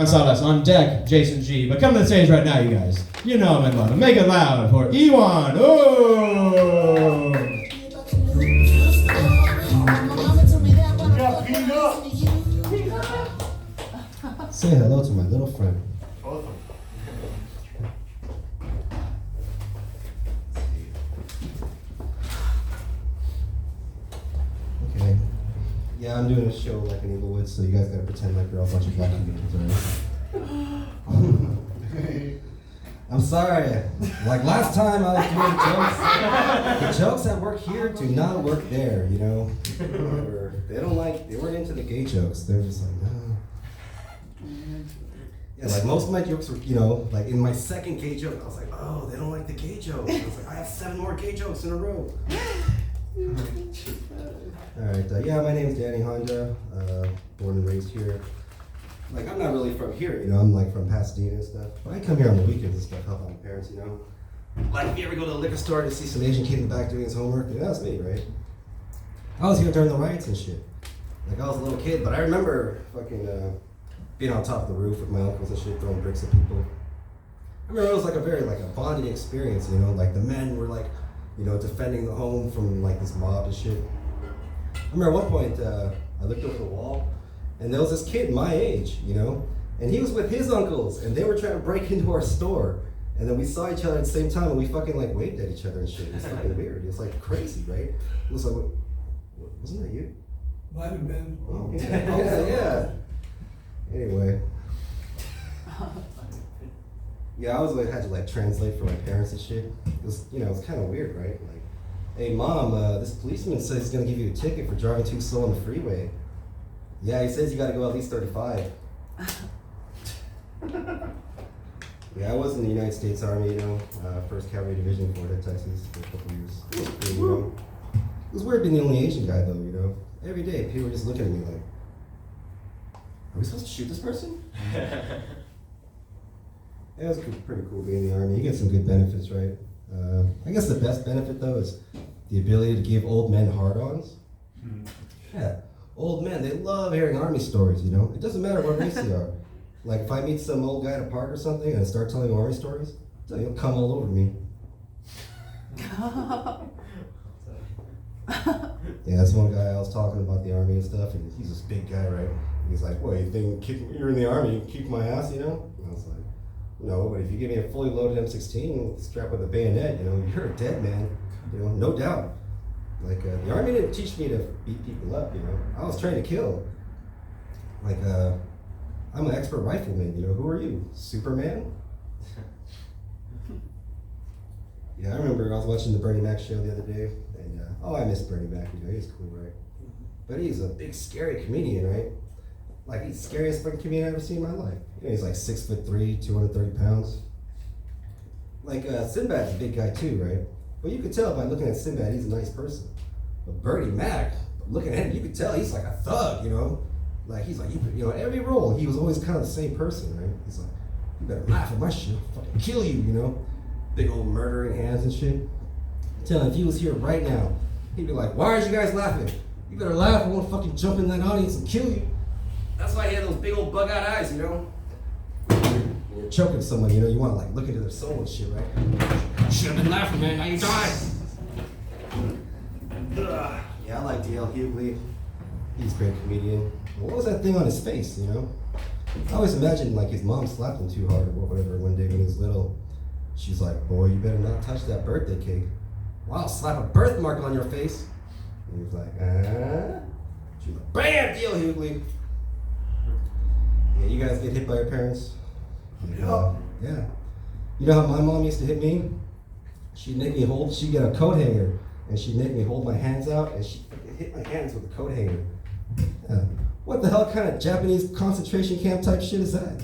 Sawdust on deck, Jason G. But come to the stage right now, you guys. You know him and love him. Make it loud for Ewan. Oh! Say hello to my little friend. Okay. Yeah, I'm doing a show like in Eaglewood, so you guys gotta pretend like you're all a bunch of black comedians, alright? I'm sorry. Like last time I was doing jokes. The jokes that work here do not work there, you know? They weren't into the gay jokes. They're just like, no. Yeah, like most of my jokes were, like in my second gay joke, I was like, oh, they don't like the gay jokes. I was like, I have 7 more gay jokes in a row. Alright, yeah, my name's Danny Honda, born and raised here. Like, I'm not really from here, I'm like from Pasadena and stuff. But I come here on the weekends and stuff, help out my parents, Like, if you ever go to the liquor store to see some Asian kid in the back doing his homework, that's me, right? I was here during the riots and shit. Like, I was a little kid, but I remember fucking being on top of the roof with my uncles and shit, throwing bricks at people. I remember it was like a very, like a bonding experience, like the men were like, defending the home from like this mob and shit. I remember at one point, I looked over the wall, and there was this kid my age, and he was with his uncles, and they were trying to break into our store. And then we saw each other at the same time, and we fucking like waved at each other and shit. It was fucking weird. It was like crazy, right? It was like, wasn't that you? Might have been. Oh, yeah. Anyway. Yeah, I always like, had to like translate for my parents and shit. It was, it's kind of weird, right? Like, hey mom, this policeman says he's gonna give you a ticket for driving too slow on the freeway. Yeah, he says you gotta go at least 35. Yeah, I was in the United States Army, 1st Cavalry Division, Florida, Texas, for a couple years. It was good, It was weird being the only Asian guy though, Every day people were just looking at me like, are we supposed to shoot this person? Yeah, it was pretty cool being in the Army. You get some good benefits, right? I guess the best benefit though is the ability to give old men hard-ons. Yeah, old men, they love hearing Army stories, It doesn't matter what race they are. Like if I meet some old guy at a park or something and I start telling him Army stories, he'll come all over me. Yeah, that's one guy I was talking about the Army and stuff, and he's this big guy, right? And he's like, what, you think you're in the Army, you kick my ass, And I was like, no, but if you give me a fully loaded M16 strapped with a bayonet, you're a dead man, no doubt. Like, the Army didn't teach me to beat people up, I was trained to kill. Like, I'm an expert rifleman, who are you, Superman? Yeah, I remember I was watching the Bernie Mac show the other day, and I miss Bernie Mac, he's cool, right? But he's a big, scary comedian, right? Like, he's the scariest fucking comedian I've ever seen in my life. He's like 6'3", 230 pounds. Like, Sinbad's a big guy too, right? But you could tell by looking at Sinbad, he's a nice person. But Bernie Mac, looking at him, you could tell he's like a thug, Like, he's like, every role, he was always kind of the same person, right? He's like, you better laugh at my shit, I'll fucking kill you, Big old murdering hands and shit. Tell him if he was here right now, he'd be like, why aren't you guys laughing? You better laugh, I won't fucking jump in that audience and kill you. That's why he had those big old bug-eyed eyes, When you're choking someone, you want to like look into their soul and shit, right? Should have been laughing, man, now you die. Yeah, I like D.L. Hughley. He's a great comedian. What was that thing on his face, I always imagined like his mom slapped him too hard or whatever one day when he was little. She's like, boy, you better not touch that birthday cake. Wow, slap a birthmark on your face. And he was like, She's like, bam, D.L. Hughley. Yeah, you guys get hit by your parents? Yeah. You know how my mom used to hit me? She'd get a coat hanger, and she'd make me hold my hands out, and she'd hit my hands with a coat hanger. Yeah. What the hell kind of Japanese concentration camp type shit is that?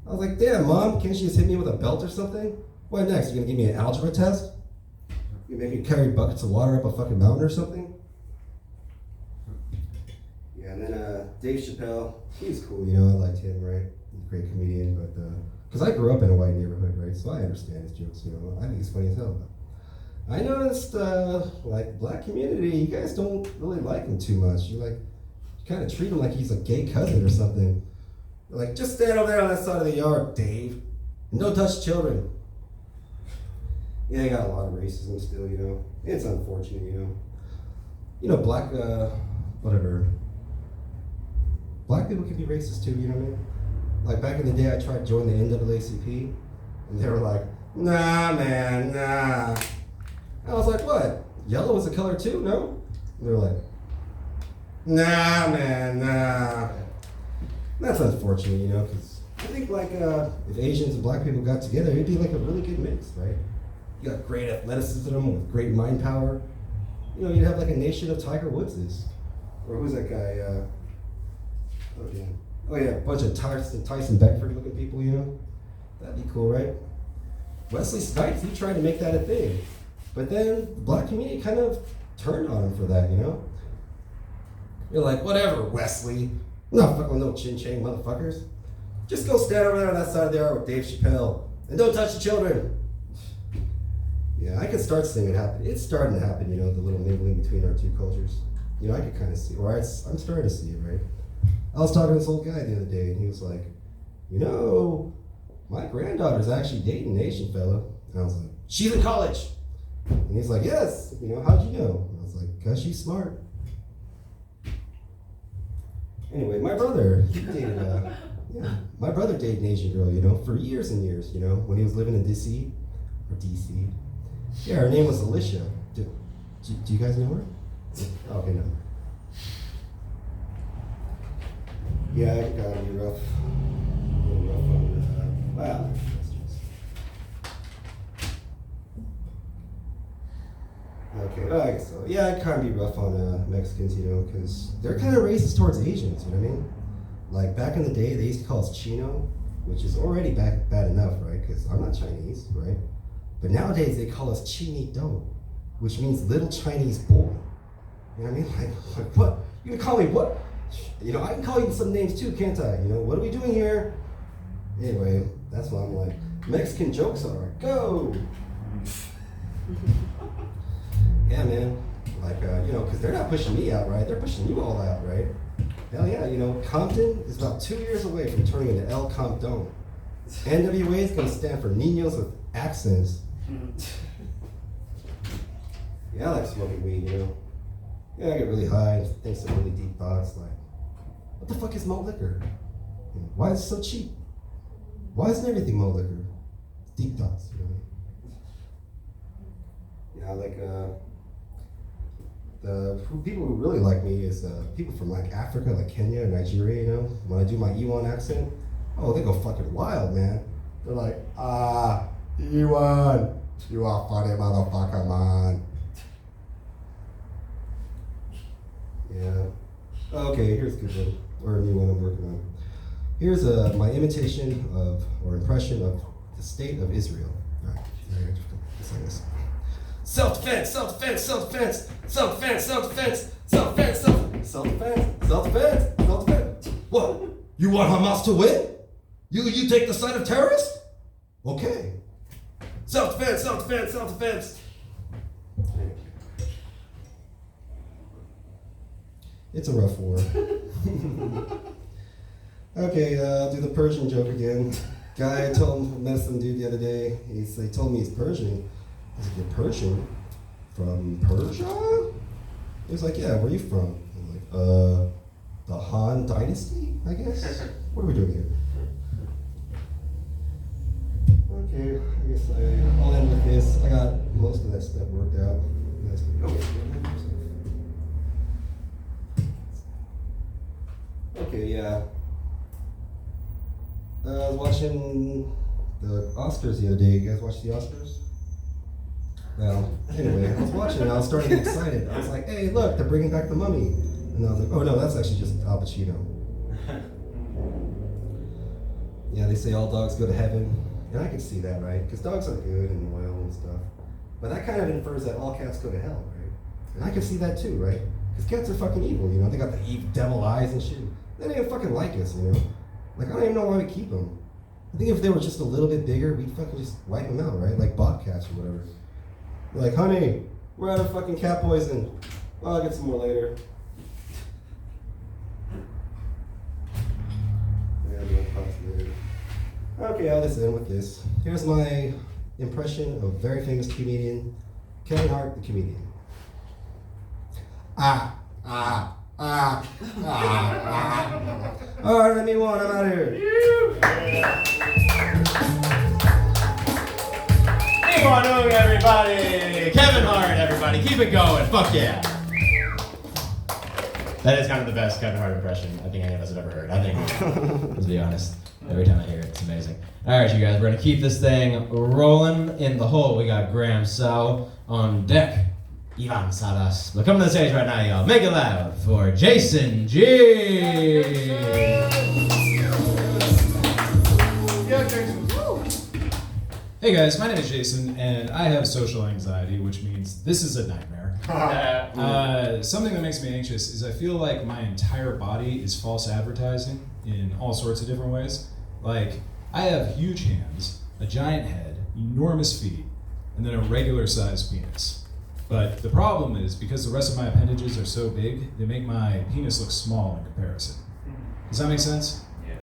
I was like, damn, Mom, can't you just hit me with a belt or something? What next? You gonna give me an algebra test? You make me carry buckets of water up a fucking mountain or something? Yeah, and then Dave Chappelle, he was cool, I liked him, right? He's a great comedian, but, because I grew up in a white neighborhood, right? So I understand his jokes, I think he's funny as hell. But I noticed, like, black community, you guys don't really like him too much. You kind of treat him like he's a gay cousin or something. They're like, just stand over there on that side of the yard, Dave. And don't touch children. Yeah, they got a lot of racism still, you know. It's unfortunate, you know. You know, whatever. Black people can be racist too, you know what I mean? Like back in the day, I tried to join the NAACP, and they were like, nah, man, nah. I was like, what? Yellow is a color too? No? And they were like, nah, man, nah. That's unfortunate, you know, because I think like if Asians and black people got together, it'd be like a really good mix, right? You got great athleticism with great mind power. You know, you'd have like a nation of Tiger Woodses. Or who's that guy? Oh yeah, a bunch of Tyson Beckford looking people, you know? That'd be cool, right? Wesley Snipes, he tried to make that a thing. But then the black community kind of turned on him for that, you know? You're like, whatever, Wesley. I'm not fucking with no chin-chain motherfuckers. Just go stand over there on that side of the yard with Dave Chappelle. And don't touch the children. Yeah, I could start seeing it happen. It's starting to happen, you know, the little mingling between our two cultures. You know, I could kind of see, or I'm starting to see it, right? I was talking to this old guy the other day, and he was like, you know, my granddaughter's actually dating an Asian fellow. And I was like, she's in college. And he's like, yes. You know, how'd you know? And I was like, because she's smart. Anyway, my brother, he dated, my brother dated an Asian girl, you know, for years and years, you know, when he was living in DC. Yeah, her name was Alicia. Do you guys know her? Okay, no. Yeah, it gotta be rough. A little rough on wow. Okay, well, I guess so. Yeah, it kind of be rough on Mexicans, you know, because they're kind of racist towards Asians, you know what I mean? Like, back in the day, they used to call us Chino, which is already bad enough, right? Because I'm not Chinese, right? But nowadays, they call us Chinito, which means little Chinese boy. You know what I mean? Like what? You can call me what? You know, I can call you some names too, can't I? You know, what are we doing here? Anyway, that's what I'm like. Mexican jokes are, go! Yeah, man. Like, you know, because they're not pushing me out, right? They're pushing you all out, right? Hell yeah, you know, Compton is about 2 years away from turning into El Compton. NWA is going to stand for Niños with Accents. Yeah, I like smoking weed, you know. Yeah, I get really high, think some really deep thoughts, like, what the fuck is malt liquor? You know, why is it so cheap? Why isn't everything malt liquor? Deep thoughts, you know. Yeah, like, people who really like me is people from like Africa, like Kenya and Nigeria, you know. When I do my Ewan accent, oh, they go fucking wild, man. They're like, Ewan, you are funny motherfucker, man. Yeah. Okay, here's a good one, or a new one I'm working on. Here's my imitation of, or impression of, the state of Israel. All right, just like this. Self-defense, self-defense, self-defense, self-defense, self-defense, self-defense, self-defense, self-defense, self-defense. What? You want Hamas to win? You take the side of terrorists? Okay. Self-defense, self-defense, self-defense. It's a rough war. Okay, I'll do the Persian joke again. Guy met some dude the other day. He told me he's Persian. I was like, you're Persian? From Persia? He was like, yeah, where are you from? I was like, the Han Dynasty, I guess? What are we doing here? Okay, I guess I'll end with this. I got most of that stuff worked out. Okay, yeah. I was watching the Oscars the other day. You guys watch the Oscars? Well, anyway, I was watching and I was starting to get excited. I was like, hey, look, they're bringing back The Mummy. And I was like, oh no, that's actually just Al Pacino. Yeah, they say all dogs go to heaven. And I can see that, right? Because dogs are good and loyal and stuff. But that kind of infers that all cats go to hell, right? And I can see that too, right? Because cats are fucking evil, you know? They got the evil devil eyes and shit. They don't even fucking like us, you know? Like, I don't even know why we keep them. I think if they were just a little bit bigger, we'd fucking just wipe them out, right? Like bobcats or whatever. We're like, honey, we're out of fucking cat poison. Oh, I'll get some more later. Yeah, Okay, I'll just end with this. Here's my impression of very famous comedian Kevin Hart, the comedian. Ah. All right, let me one. I'm out of here. E1, everybody! Kevin Hart, everybody. Keep it going. Fuck yeah. That is kind of the best Kevin Hart impression I think any of us have ever heard. I think, let's be honest. Every time I hear it, it's amazing. All right, you guys, we're gonna keep this thing rolling in the hole. We got Graham Sal on deck. Ivan Salas. But coming to the stage right now, y'all. Make it loud for Jason G. Hey guys, my name is Jason, and I have social anxiety, which means this is a nightmare. Something that makes me anxious is I feel like my entire body is false advertising in all sorts of different ways. Like, I have huge hands, a giant head, enormous feet, and then a regular sized penis. But the problem is, because the rest of my appendages are so big, they make my penis look small in comparison. Does that make sense?